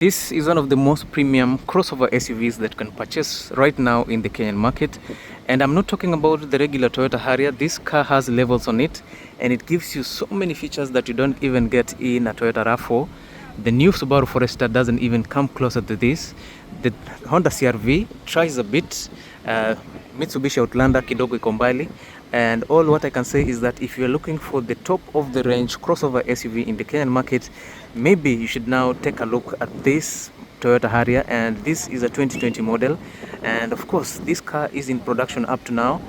This is one of the most premium crossover SUVs that you can purchase right now in the Kenyan market. And I'm not talking about the regular Toyota Harrier. This car has levels on it and it gives you so many features that you don't even get in a Toyota RAV4. The new Subaru Forester doesn't even come closer to this. The Honda CR-V tries a bit. Mitsubishi Outlander kidogo iko mbali. And all what I can say is that if you're looking for the top of the range crossover SUV in the Kenyan market, maybe you should now take a look at this Toyota Harrier. And this is a 2020 model, and of course this car is in production up to now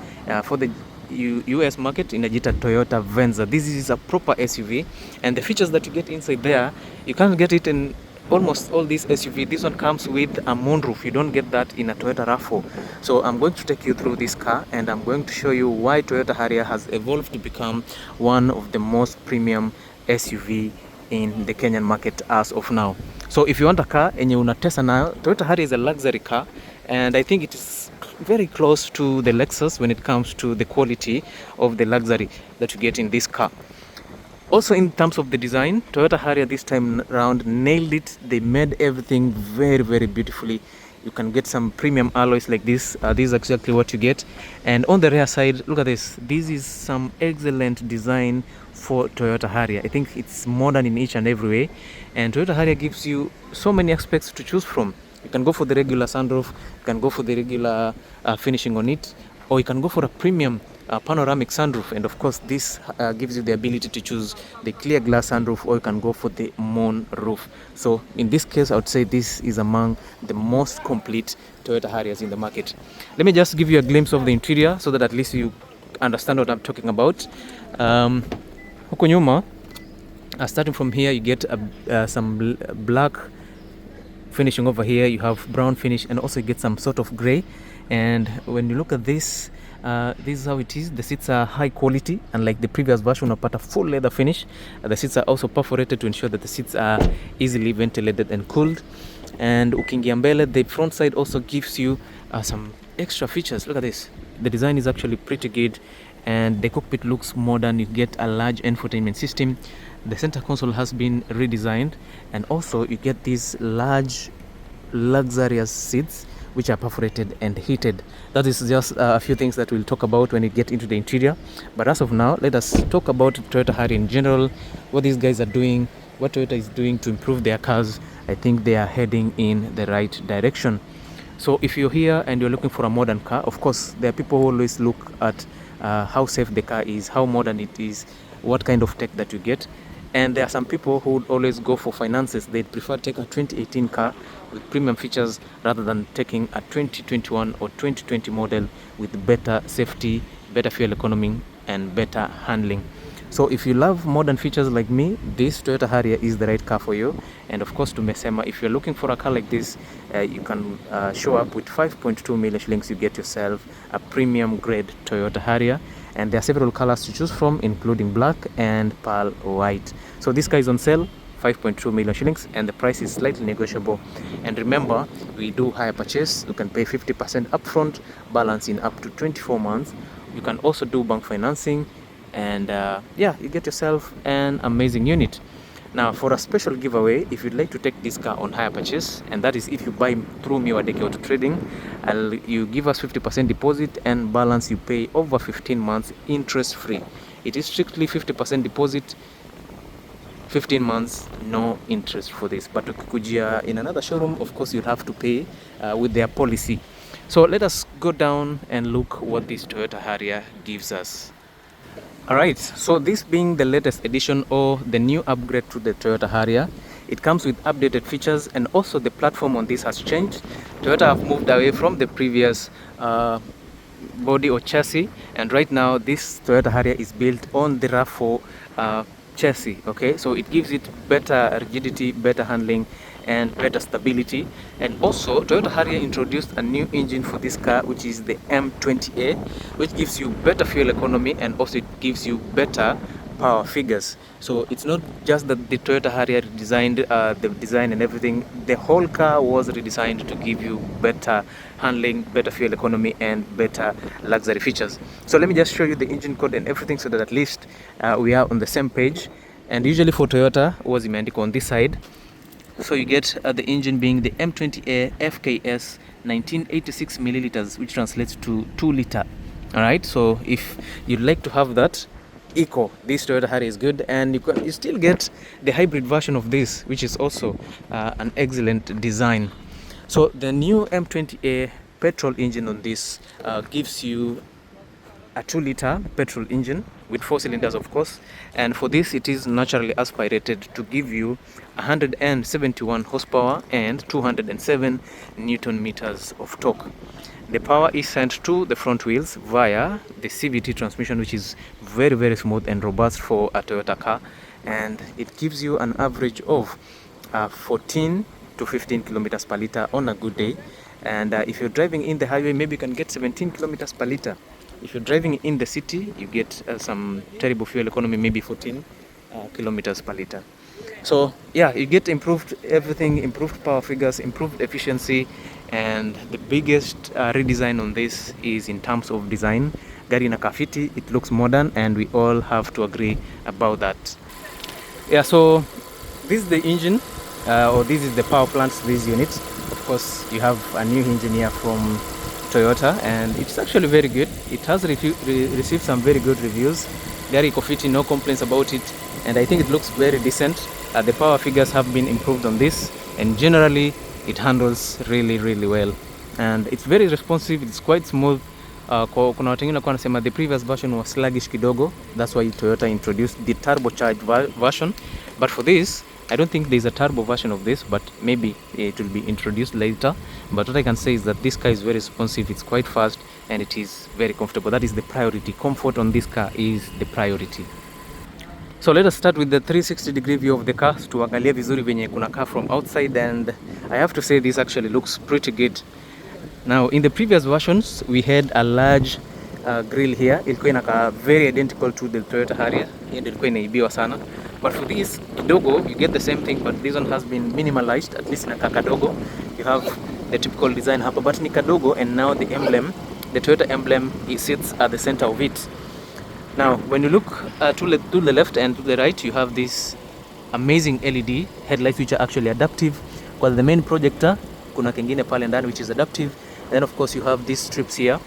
for the US market in Ajita Toyota Venza. This is a proper SUV, and the features that you get inside there, you can't get it in almost all these SUV. This one comes with a moonroof. You don't get that in a Toyota RAV4. So I'm going to take you through this car and I'm going to show you why Toyota Harrier has evolved to become one of the most premium SUV in the Kenyan market as of now. So if you want a car enye unatesa nayo, Toyota Harrier is a luxury car, and I think it is very close to the Lexus when it comes to the quality of the luxury that you get in this car. Also, in terms of the design, Toyota Harrier this time around nailed it. They made everything very, very beautifully. You can get some premium alloys like this. This is exactly what you get. And on the rear side, look at this. This is some excellent design for Toyota Harrier. I think it's modern in each and every way. And Toyota Harrier gives you so many aspects to choose from. You can go for the regular sunroof, you can go for the regular finishing on it, or you can go for a premium panoramic sunroof. And of course this gives you the ability to choose the clear glass sunroof, or you can go for the moon roof. So in this case I would say this is among the most complete Toyota Harriers in the market. Let me just give you a glimpse of the interior so that at least you understand what I'm talking about. Huko nyuma, starting from here, you get some black finishing over here, you have brown finish, and also you get some sort of gray. And when you look at this, this is how it is. The seats are high quality, unlike the previous version unapata full leather finish. The seats are also perforated to ensure that the seats are easily ventilated and cooled. And ukiingia mbele, the front side also gives you some extra features. Look at this. The design is actually pretty good, and the cockpit looks modern. You get a large infotainment system. The center console has been redesigned, and also you get these large luxurious seats which are perforated and heated. That is just a few things that we'll talk about when we get into the interior. But as of now, let us talk about Toyota Harrier in general, what these guys are doing, what Toyota is doing to improve their cars. I think they are heading in the right direction. So if you're here and you're looking for a modern car, of course there are people who always look at how safe the car is, how modern it is, what kind of tech that you get. And there are some people who would always go for finances. They'd prefer to take a 2018 car with premium features rather than taking a 2021 or 2020 model with better safety, better fuel economy, and better handling. So if you love modern features like me, this Toyota Harrier is the right car for you. And of course, tumesema, if you're looking for a car like this, you can show up with 5.2 million shillings. You get yourself a premium grade Toyota Harrier. And there are several colors to choose from, including black and pearl white. So this car is on sale, 5.2 million shillings, and the price is slightly negotiable. And remember, we do hire purchase. You can pay 50% upfront, balance in up to 24 months. You can also do bank financing, and yeah, you get yourself an amazing unit. Now, for a special giveaway, if you'd like to take this car on hire purchase, and that is if you buy through Miwadeke Auto Trading, you give us 50% deposit and balance you pay over 15 months interest free. It is strictly 50% deposit, 15 months, no interest for this. But ukikujia in another showroom, of course, you'd have to pay with their policy. So let us go down and look what this Toyota Harrier gives us. Alright, so this being the latest edition or the new upgrade to the Toyota Harrier, it comes with updated features, and also the platform on this has changed. Toyota have moved away from the previous body or chassis, and right now this Toyota Harrier is built on the RAV4 chassis. Okay, so it gives it better rigidity, better handling, and better stability. And also Toyota Harrier introduced a new engine for this car, which is the M20A, which gives you better fuel economy, and also it gives you better power figures. So it's not just that the Toyota Harrier designed the design and everything. The whole car was redesigned to give you better handling, better fuel economy, and better luxury features. So let me just show you the engine code and everything so that at least we are on the same page. And usually for Toyota was imeandikwa on this side. So you get the engine being the M20A FKS 1986 milliliters, which translates to 2 liter. All right, so if you'd like to have that eco, this Toyota Harrier is good, and you still get the hybrid version of this, which is also an excellent design. So the new M20A petrol engine on this gives you a 2-liter petrol engine with 4 cylinders, of course, and for this it is naturally aspirated to give you 171 horsepower and 207 newton meters of torque. The power is sent to the front wheels via the CVT transmission, which is very, very smooth and robust for a Toyota car, and it gives you an average of 14 to 15 kilometers per liter on a good day. And if you're driving in the highway, maybe you can get 17 kilometers per liter. If you're driving in the city, you get some terrible fuel economy, maybe 14 kilometers per liter. So yeah, you get improved everything, improved power figures, improved efficiency, and the biggest redesign on this is in terms of design. Gari na kafiti, it looks modern, and we all have to agree about that. Yeah, so this is the engine, or this is the power plant to this unit. Of course, you have a new engine here from Toyota, and it's actually very good. It has received some very good reviews. Gari kofiti, no complaints about it, and I think it looks very decent. The power figures have been improved on this, and generally it handles really, really well, and it's very responsive. It's quite smooth. Kuna watu wengine walikuwa wanasema the previous version was sluggish kidogo, that's why Toyota introduced the turbocharged version. But for this, I don't think there's a turbo version of this, but maybe it will be introduced later. But what I can say is that this car is very responsive, it's quite fast, and it is very comfortable. That is the priority. Comfort on this car is the priority. So let us start with the 360-degree view of the car. Tuangalie vizuri venye kuna car from outside, and I have to say this actually looks pretty good. Now in the previous versions we had a large grill here. Ilikuwa inakaa very identical to the Toyota Harrier. Hii ndio ilikuwa inaibiwa sana. But for this kidogo you get the same thing, but this one has been minimalized, at least inakaa kadogo. You have the typical design hapa, but ni kadogo, and now the emblem, the Toyota emblem, it sits at the center of it. Now when you look to the left and to the right, you have this amazing LED headlights which are actually adaptive. Kwa the main projector kuna kengine pale ndani which is adaptive. Then of course you have these strips here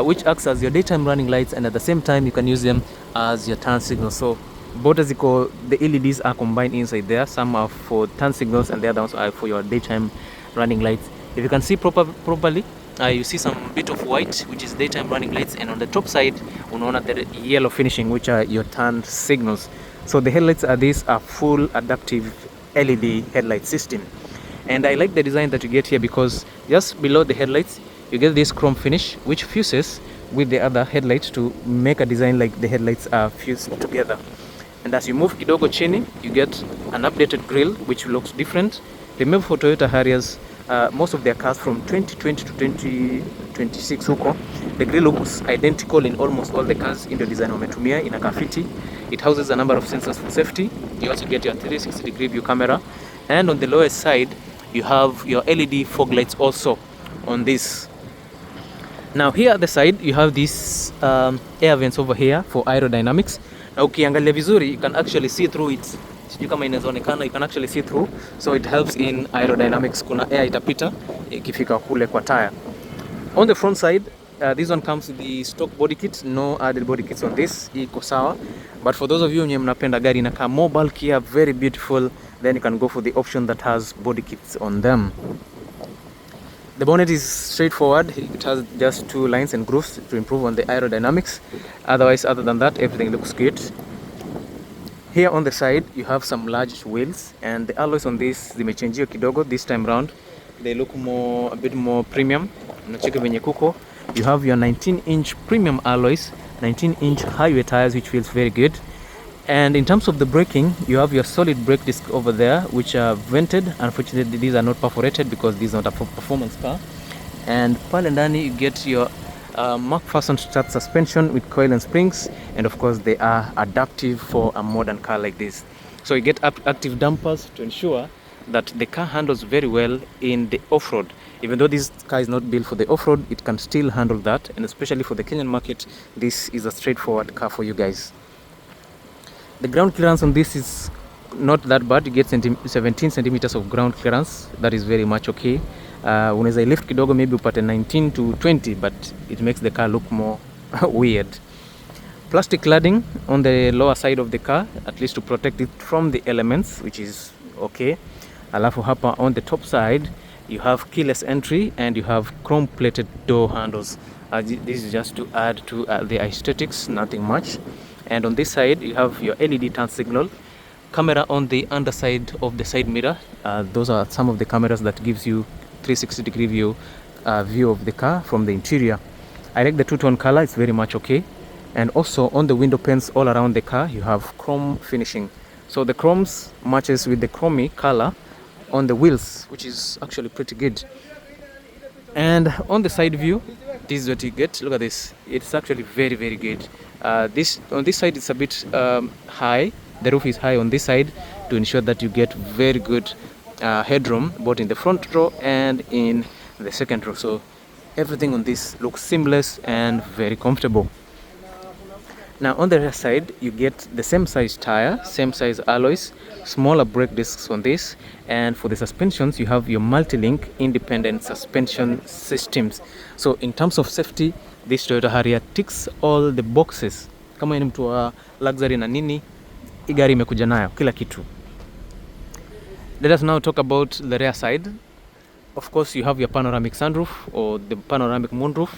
which acts as your daytime running lights, and at the same time you can use them as your turn signals. So both as the LEDs are combined inside there. Some are for turn signals and the other ones are for your daytime running lights. If you can see properly, you see some bit of white which is daytime running lights, and on the top side unaona the yellow finishing which are your turn signals. So the headlights are a full adaptive LED headlight system, and I like the design that you get here because just below the headlights you get this chrome finish which fuses with the other headlights to make a design like the headlights are fused together. And as you move kidogo chini, you get an updated grille which looks different. Remember, for Toyota Harriers, most of their cars from 2020 to 2026 huko, the grille looks identical in almost all the cars in the design wametumia. Ina kafiti. It houses a number of sensors for safety. You also get your 360-degree view camera, and on the lowest side you have your LED fog lights also on this. Now here at the side you have these air vents over here for aerodynamics. Na ukiangalia vizuri you can actually see through it. Sijui kama inaonekana, you can actually see through, so it helps in aerodynamics. Kuna air itapita ikifika kule kwa tire. On the front side, this one comes with the stock body kit, no added body kits on this. Iko sawa. But for those of you wenye mnapenda gari inakaa more bulky, very beautiful, then you can go for the option that has body kits on them. The bonnet is straightforward. It has just 2 lines and grooves to improve on the aerodynamics. Otherwise, other than that, everything looks good. Here on the side, you have some large wheels, and the alloys on this zimechangiwa kidogo this time round. They look a bit more premium. Unacheki venye kuko. You have your 19-inch premium alloys, 19-inch highway tires, which feels very good. And in terms of the braking, you have your solid brake disc over there, which are vented. Unfortunately, these are not perforated because this is not a performance car. And pale ndani you get your McPherson strut suspension with coil and springs, and of course they are adaptive for a modern car like this. So you get active dampers to ensure that the car handles very well in the off-road. Even though this car is not built for the off-road, it can still handle that, and especially for the Kenyan market, this is a straightforward car for you guys. The ground clearance on this is not that bad. You get 17 centimeters of ground clearance. That is very much okay. Unaweza lift kidogo, maybe upate 19 to 20, but it makes the car look more weird. Plastic cladding on the lower side of the car, at least to protect it from the elements, which is okay. Alafu hapa on the top side you have keyless entry and you have chrome plated door handles. This is just to add to the aesthetics, nothing much. And on this side you have your LED turn signal, camera on the underside of the side mirror. Those are some of the cameras that gives you 360-degree view of the car from the interior. I like the two-tone color, it's very much okay. And also on the window panes all around the car you have chrome finishing, so the chromes matches with the chromey color on the wheels, which is actually pretty good. And on the side view, this is what you get. Look at this, it's actually very, very good. This on this side it's a bit high. The roof is high on this side to ensure that you get very good headroom both in the front row and in the second row. So everything on this looks seamless and very comfortable. Now on the rear side you get the same size tire, same size alloys, smaller brake discs on this, and for the suspensions you have your multi-link independent suspension systems. So in terms of safety, this Toyota Harrier ticks all the boxes. Kama ni mtu wa luxury na nini, hii gari imekuja nayo kila kitu. Let us now talk about the rear side. Of course you have your panoramic sunroof or the panoramic moonroof,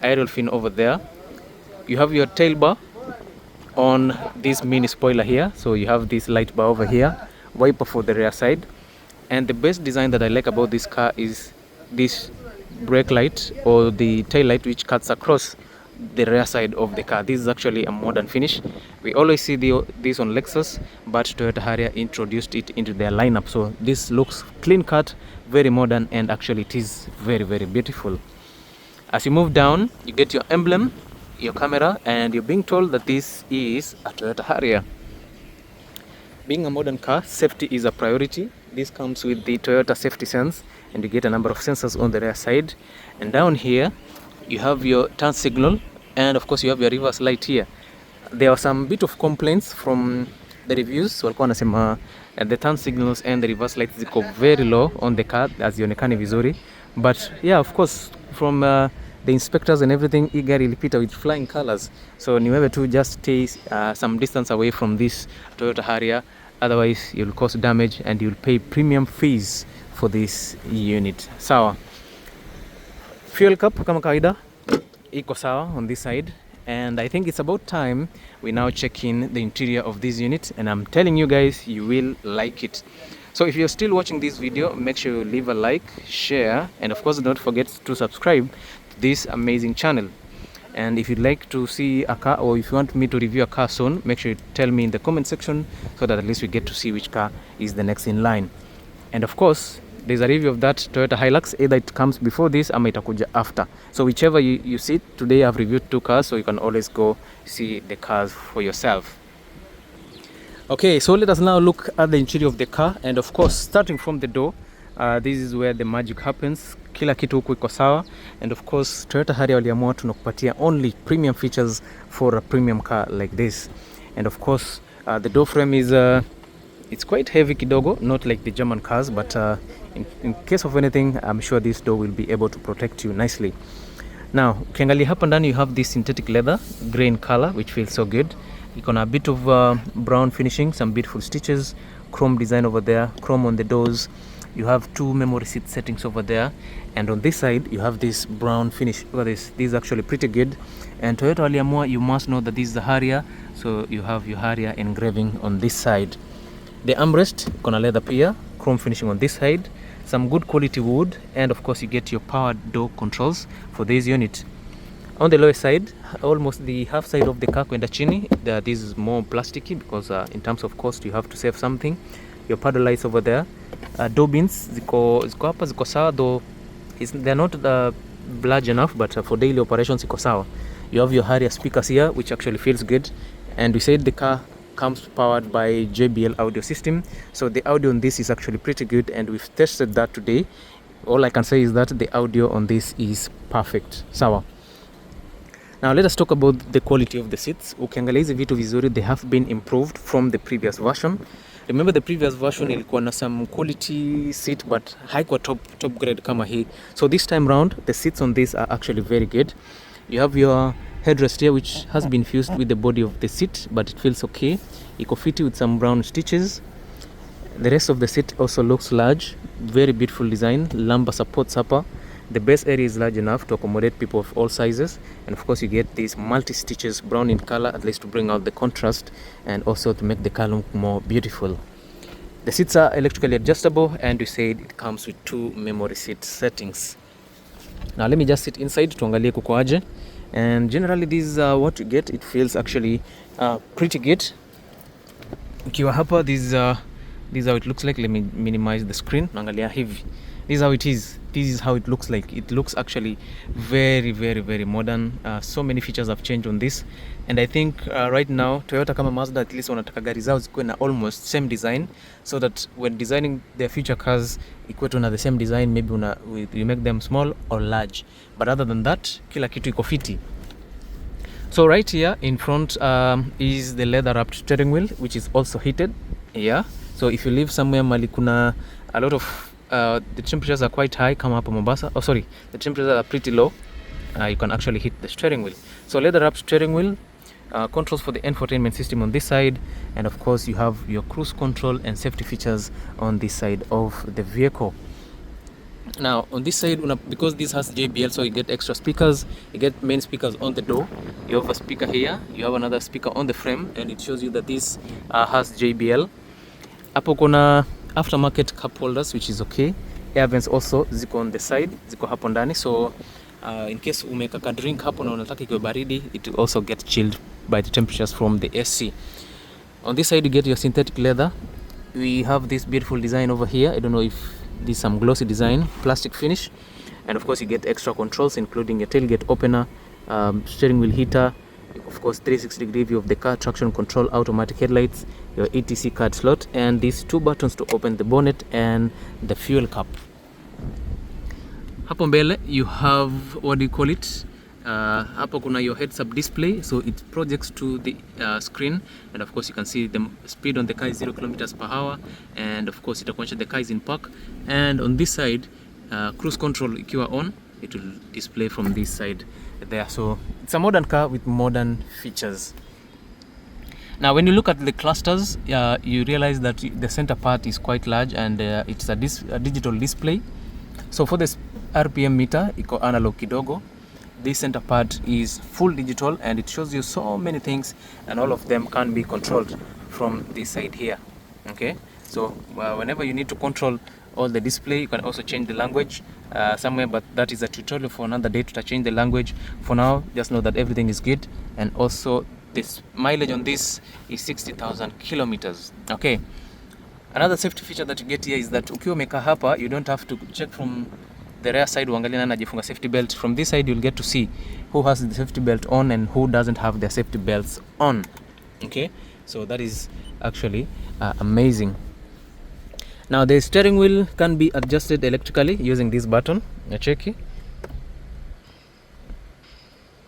aerial fin over there. You have your tail bar on this mini spoiler here, so you have this light bar over here, wiper for the rear side. And the best design that I like about this car is this brake light or the tail light, which cuts across the rear side of the car. This is actually a modern finish. We always see this on Lexus, but Toyota Harrier introduced it into their lineup, so this looks clean cut, very modern, and actually it is very, very beautiful. As you move down you get your emblem, your camera, and you're being told that this is a Toyota Harrier. Being a modern car, safety is a priority. This comes with the Toyota Safety Sense, and you get a number of sensors on the rear side. And down here you have your turn signal, and of course you have your reverse light here. There are some bit of complaints from the reviews, walikuwa wanasema the turn signals and the reverse lights ziko very low on the car, hazionekani vizuri. But yeah, of course from the inspectors and everything, hii gari ilipita with flying colors, so ni wewe tu just stay some distance away from this Toyota Harrier, otherwise you'll cause damage and you'll pay premium fees for this unit. Sawa. Fuel cap kama kawaida iko sawa on this side, and I think it's about time we now check in the interior of this unit, and I'm telling you guys, you will like it. So if you're still watching this video, make sure you leave a like, share, and of course don't forget to subscribe to this amazing channel. And if you'd like to see a car, or if you want me to review a car soon, make sure you tell me in the comment section, so that at least we get to see which car is the next in line. And of course there's a review of that Toyota Hilux, either it comes before this ama itakuja after, so whichever you see. Today I've reviewed two cars, so you can always go see the cars for yourself. Okay, so let us now look at the interior of the car, and of course starting from the door, this is where the magic happens. Kila kitu huku iko sawa, and of course Toyota Harrier waliamua tunakupatia only premium features for a premium car like this. And of course the door frame is it's quite heavy kidogo, not like the German cars, but in case of anything, I'm sure this door will be able to protect you nicely. Now ukiangalia hapa ndani you have this synthetic leather, grey in color, which feels so good. Iko na a bit of brown finishing, some beautiful stitches, chrome design over there, chrome on the doors. You have two memory seat settings over there, and on this side you have this brown finish. Look at this, this is actually pretty good. And Toyota waliamua, you must know that this is the Harrier, so you have your Harrier engraving on this side. The armrest iko na leather pia, chrome finishing on this side, some good quality wood, and of course you get your power door controls for this unit. On the lower side, almost the half side of the car kwenda chini, this is more plasticky because in terms of cost you have to save something. Your paddle lights over there, door bins ziko hapa, ziko sawa, though they're not large enough, but for daily operations ziko sawa. You have your Harrier speakers here, which actually feels good, and we said the car comes powered by JBL audio system, so the audio on this is actually pretty good, and we've tested that today. All I can say is that the audio on this is perfect. Sawa. Now let us talk about the quality of the seats. Ukiangalia hizi vitu vizuri, they have been improved from the previous version. Remember the previous version ilikuwa na some quality seat but haikuwa top grade kama hii. So this time round the seats on this are actually very good. You have your headrest here which has been fused with the body of the seat, but it feels okay. Iko fitted with some brown stitches. The rest of the seat also looks large, very beautiful design, lumbar supports upper. The base area is large enough to accommodate people of all sizes, and of course you get these multi stitches, brown in color, at least to bring out the contrast and also to make the car look more beautiful. The seats are electrically adjustable, and we said it comes with 2 memory seat settings. Now let me just sit inside tuangalie kuko aje, and generally this is what you get. It feels actually pretty good. Ukiwa hapa, this is how it looks like. Let me minimize the screen. Naangalia hivi. This is how it is. This is how it looks like. It looks actually very modern. So many features have changed on this, and I think right now Toyota kama Mazda at least wanataka gari zao zikuwe na almost same design, so that when designing their future cars ikuwe tu na the same design. Maybe you make them small or large, but other than that kila kitu iko fiti. So right here in front is the leather wrapped steering wheel, which is also heated. Yeah, so if you live somewhere mali kuna a lot of the temperatures are quite high, come up Mombasa, the temperatures are pretty low, you can actually hit the steering wheel. So leather wrapped steering wheel, controls for the infotainment system on this side, and of course you have your cruise control and safety features on this side of the vehicle. Now on this side, because this has JBL, so you get extra speakers. You get main speakers on the door, you have a speaker here, you have another speaker on the frame, and it shows you that this has JBL. Hapo kuna aftermarket cup holders, which is okay. Air vents also ziko on the side, ziko hapo ndani, so in case umeka ka drink hapo na unataka ikiwe baridi, it will also get chilled by the temperatures from the AC. On this side you get your synthetic leather. We have this beautiful design over here. I don't know if this is some glossy design, plastic finish, and of course you get extra controls including your tailgate opener, steering wheel heater, of course 360-degree view of the car, traction control, automatic headlights, your ETC card slot, and these 2 buttons to open the bonnet and the fuel cap. Hapo mbele you have, what do you call it, hapo kuna your heads up display, so it projects to the screen, and of course you can see the speed on the car is 0 kilometers per hour, and of course itakuonyesha the car is in park. And on this side, cruise control ikiwa on, it will display from this side there. So it's a modern car with modern features. Now when you look at the clusters, you realize that the center part is quite large, and it's a digital display. So for this RPM meter iko analog kidogo. This center part is full digital, and it shows you so many things, and all of them can be controlled from this side here. Okay, so whenever you need to control all the display, you can also change the language somewhere, but that is a tutorial for another day to change the language. For now, just know that everything is good, and also this mileage on this is 60,000 kilometers. Okay, another safety feature that you get here is that ukiwa umeka hapa, you don't have to check from the rear side uangalie nani anajifunga safety belt. From this side you'll get to see who has the safety belt on and who doesn't have their safety belts on. Okay, so that is actually amazing. Now the steering wheel can be adjusted electrically using this button. Nacheki.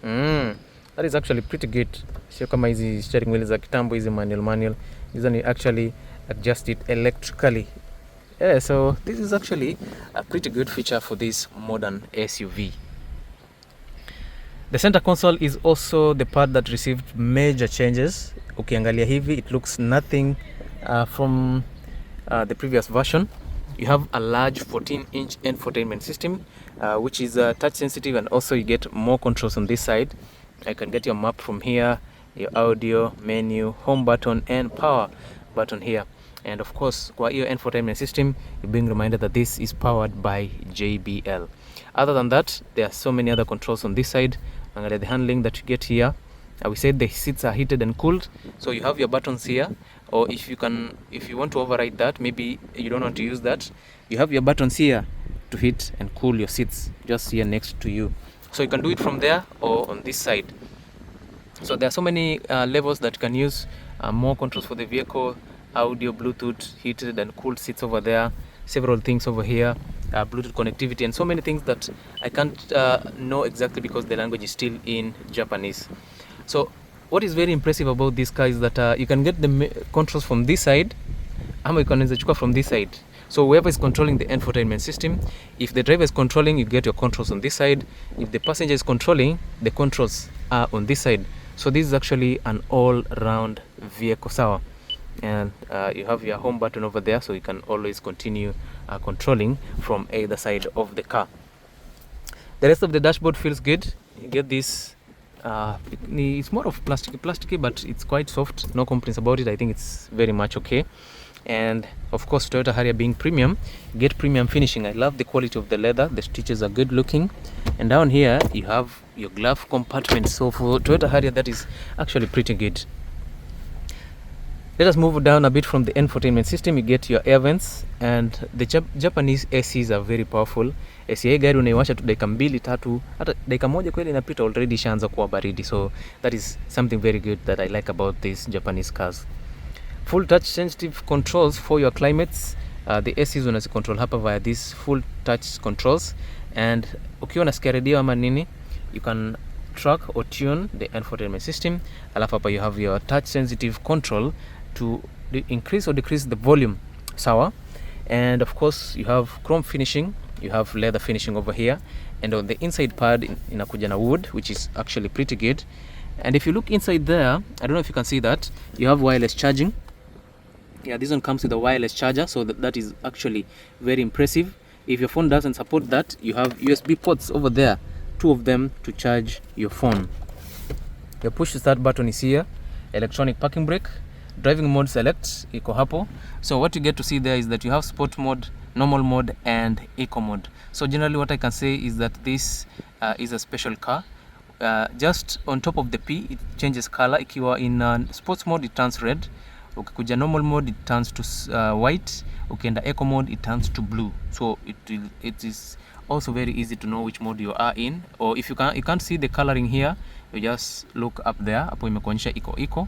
That is actually pretty good. Sio kama hizi steering wheel za kitambo, hizi manual. These are actually adjust it electrically. Yeah, so this is actually a pretty good feature for this modern SUV. The center console is also the part that received major changes. Ukiangalia hivi, it looks nothing from the previous version. You have a large 14-inch infotainment system, which is touch sensitive, and also you get more controls on this side. You can get your map from here, your audio, menu, home button, and power button here. And of course, kwa hiyo infotainment system, you're being reminded that this is powered by JBL. Other than that, there are so many other controls on this side. Angalia the handling that you get here. We said the seats are heated and cooled, so you have your buttons here. Or if you want to override that, maybe you don't want to use that, you have your buttons here to heat and cool your seats just here next to you. So you can do it from there or on this side. So there are so many levels that you can use, more controls for the vehicle, audio, Bluetooth, heated and cooled seats over there, several things over here, Bluetooth connectivity, and so many things that I can't know exactly because the language is still in Japanese. So what is very impressive about this car is that you can get the controls from this side, ama unaweza chukua from this side. So whoever is controlling the infotainment system, if the driver is controlling, you get your controls on this side. If the passenger is controlling, the controls are on this side. So this is actually an all-round vehicle, sawa. And you have your home button over there, so you can always continue controlling from either side of the car. The rest of the dashboard feels good. You get this, it's more of plasticky, but it's quite soft. No complaints about it. I think it's very much okay. And of course, Toyota Harrier being premium, get premium finishing. I love the quality of the leather. The stitches are good looking. And down here you have your glove compartment. So for Toyota Harrier, that is actually pretty good. Let us move down a bit from the infotainment system. You get your air vents, and the Japanese ACs are very powerful. AC gari unaiwasha tu dakika 2-3, hata dakika moja kweli inapita already ishaanza kuwa baridi. So that is something very good that I like about these Japanese cars. Full touch sensitive controls for your climates. The ACs unazi control hapa via these full touch controls, and ukiwa unasikia radio ama nini, you can track or tune the infotainment system. Alafu hapa you have your touch sensitive control to increase or decrease the volume, sawa. And of course you have chrome finishing, you have leather finishing over here, and on the inside pad inakuja na wood, which is actually pretty good. And if you look inside there, I don't know if you can see that, you have wireless charging. Yeah, this one comes with a wireless charger, so that is actually very impressive. If your phone doesn't support that, you have USB ports over there, 2 of them to charge your phone. Your push to start button is here. Electronic parking brake. Driving mode select iko hapo. So what you get to see there is that you have sport mode, normal mode, and eco mode. So generally what I can say is that this is a special car. Just on top of the P, it changes color. Ikiwa in sports mode, it turns red. Ukikuja normal mode, it turns to white. Ukienda eco mode, it turns to blue. So it is also very easy to know which mode you are in. Or if you can't see the coloring here, you just look up there. Hapo imekuonyesha eco.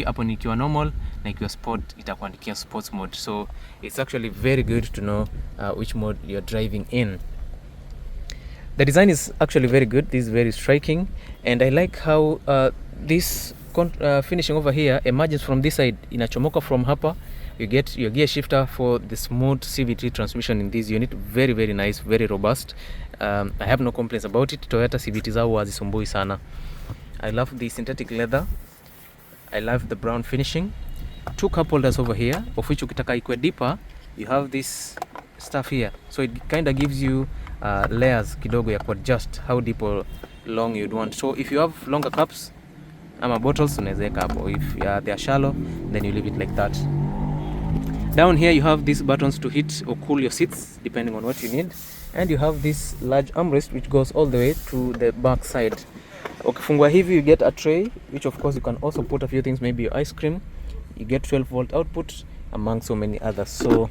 Hapo ni ikiwa normal, na ikiwa sport itakuandikia sports mode. So it's actually very good to know which mode you're driving in. The design is actually very good. This is very striking, and I like how this finishing over here emerges from this side. Inachomoka from hapa. You get your gear shifter for the smooth CVT transmission in this unit. Very, very nice, very robust. I have no complaints about it. Toyota CVT zao hazisumbui sana. I love the synthetic leather. I love the brown finishing. 2 cup holders over here, of which ukitaka ikwe deeper, you have this stuff here. So it kind of gives you layers kidogo ya adjust how deep or long you'd want. So if you have longer cups ama bottles, unaweza weka hapo. If they are shallow, then you leave it like that. Down here you have these buttons to heat or cool your seats depending on what you need, and you have this large armrest which goes all the way to the back side. Ukifungua hivi, you get a tray, which of course you can also put a few things, maybe your ice cream. You get 12-volt output among so many others. So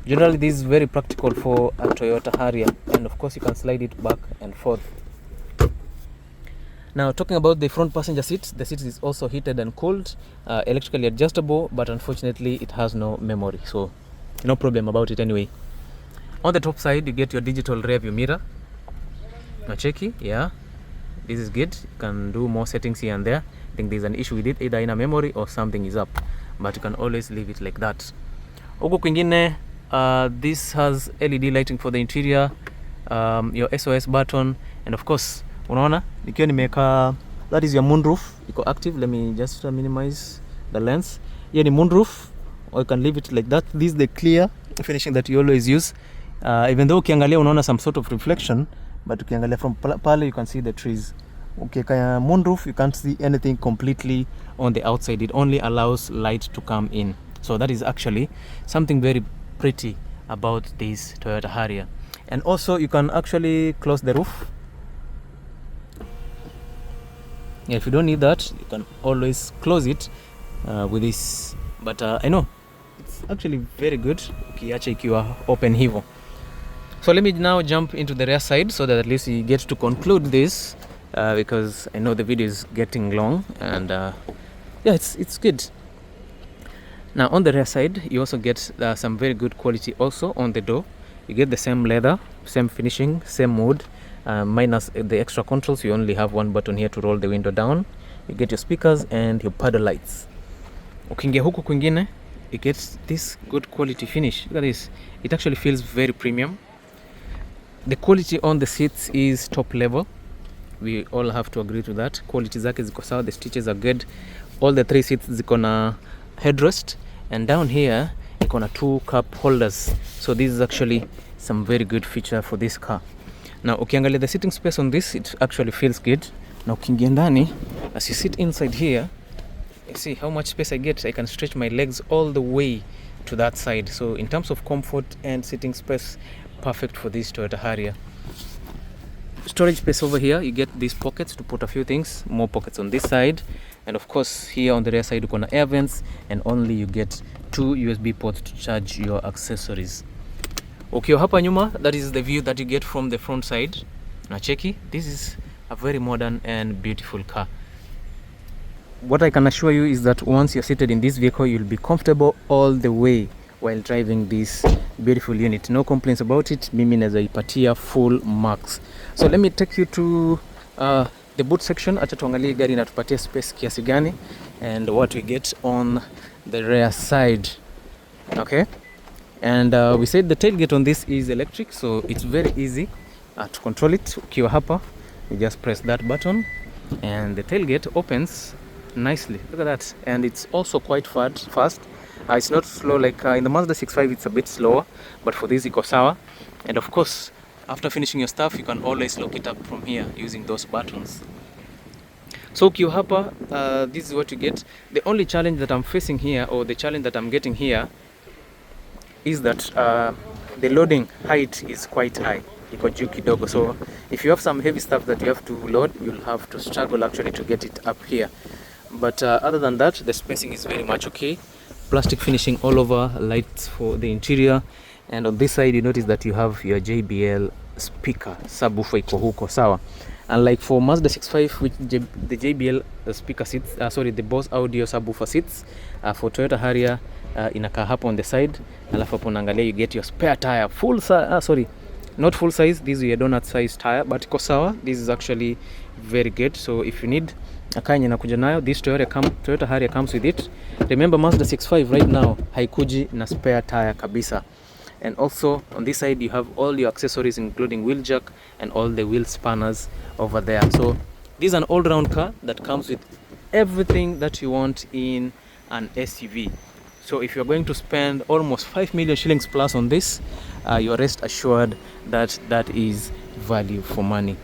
generally this is very practical for a Toyota Harrier, and of course you can slide it back and forth. Now talking about the front passenger seats, the seat is also heated and cooled, electrically adjustable, but unfortunately it has no memory, so no problem about it anyway. On the top side you get your digital rear view mirror. Nacheki, yeah, this is good. You can do more settings here and there. I think there's an issue with it, either in a memory or something is up, but you can always leave it like that. Huko kwingine, this has LED lighting for the interior, your SOS button, and of course unaona nikiwa nimeweka, that is your moonroof, iko active. Let me just minimize the lens. Here ni moonroof, or you can leave it like that. This is the clear finishing that you always use, even though ukiangalia unaona some sort of reflection, but ukiangalia from pale you can see the trees. Okay, kaya moonroof, you can't see anything completely on the outside. It only allows light to come in. So that is actually something very pretty about this Toyota Harrier. And also you can actually close the roof. Yeah, if you don't need that, you can always close it with this. But I know it's actually very good ukiacha ikiwa open hivo. So let me now jump into the rear side so that at least you get to conclude this, because I know the video is getting long, and yeah, it's good. Now on the rear side you also get some very good quality also on the door. You get the same leather, same finishing, same mode, minus the extra controls. You only have one button here to roll the window down. You get your speakers and your paddle lights. Ukiingia huku kwingine, it gets this good quality finish. Look at this, it actually feels very premium. The quality on the seats is top level, we all have to agree to that. Quality zake ziko sawa, the stitches are good. All the 3 seats ziko na headrest, and down here iko na 2 cup holders, so this is actually some very good feature for this car. Now ukiangalia the sitting space on this, it actually feels good. Now ukiingia ndani, as you sit inside here, you see how much space I get. I can stretch my legs all the way to that side, so in terms of comfort and sitting space, perfect for this Toyota Harrier. Storage space over here, you get these pockets to put a few things, more pockets on this side, and of course here on the rear side uko na air vents, and only you get 2 USB ports to charge your accessories. Ukiwa hapa nyuma, that is the view that you get from the front side. Na cheki, this is a very modern and beautiful car. What I can assure you is that once you're seated in this vehicle, you'll be comfortable all the way while driving this beautiful unit. No complaints about it. Mimi naweza ipatia full marks. So let me take you to the boot section. Acha tuangalie gari inatupatia space kiasi gani and what we get on the rear side. Okay, and we said the tailgate on this is electric, so it's very easy to control it. Ukiwa hapa, you just press that button and the tailgate opens nicely. Look at that, and it's also quite fast. It's not slow like in the Mazda 6.5, it's a bit slower, but for this iko sawa. And of course, after finishing your stuff, you can always lock it up from here using those buttons. So ukiwa hapa, this is what you get. The only challenge that I'm facing here, or the challenge that I'm getting here, is that the loading height is quite high. Iko juu kidogo, so if you have some heavy stuff that you have to load, you'll have to struggle actually to get it up here. But other than that, the spacing is very much okay. Plastic finishing all over, lights for the interior, and on this side you notice that you have your JBL speaker, subwoofer iko huko sawa. And like for Mazda 6.5, which the JBL speaker sits, the Bose audio subwoofer sits, for Toyota Harrier inakaa hapo on the side, alafu hapo unaangalia you get your spare tire, not full size, this is your donut size tire, but iko sawa. This is actually very good, so if you need a car yenye nakuja nayo, this Toyota Harrier comes with it. Remember, Mazda 6.5 right now haikuji na spare tire kabisa. And also on this side you have all your accessories, including wheel jack and all the wheel spanners over there. So this is an all-round car that comes with everything that you want in an SUV. So if you're going to spend almost 5 million shillings plus on this, you're rest assured that that is value for money.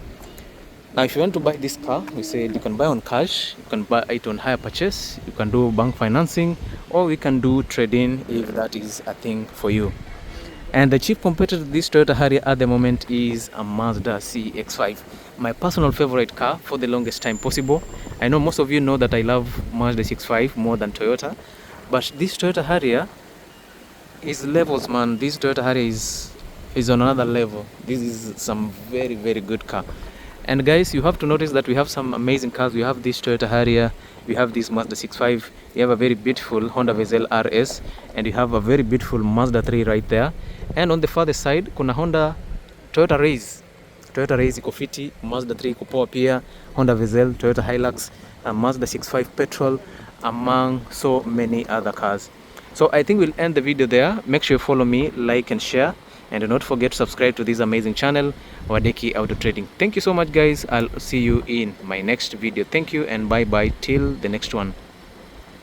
Now if you want to buy this car, we said you can buy on cash, you can buy it on hire purchase, you can do bank financing, or we can do trade-in if that is a thing for you. And the chief competitor to this Toyota Harrier at the moment is a Mazda CX-5, my personal favorite car for the longest time possible. I know most of you know that I love Mazda CX-5 more than Toyota, but this Toyota Harrier is levels, man. This Toyota Harrier is on another level. This is some very, very good car. And guys, you have to notice that we have some amazing cars. We have this Toyota Harrier, we have this Mazda 6.5, we have a very beautiful Honda Vezel RS, and we have a very beautiful Mazda 3 right there. And on the farther side, kuna Toyota Raze iko fiti, Mazda 3 iko poa pia, Honda Vezel, Toyota Hilux, Mazda 6.5 petrol, among so many other cars. So I think we'll end the video there. Make sure you follow me, like and share. And do not forget to subscribe to this amazing channel, Wadeki Auto Trading. Thank you so much guys. I'll see you in my next video. Thank you and bye bye till the next one.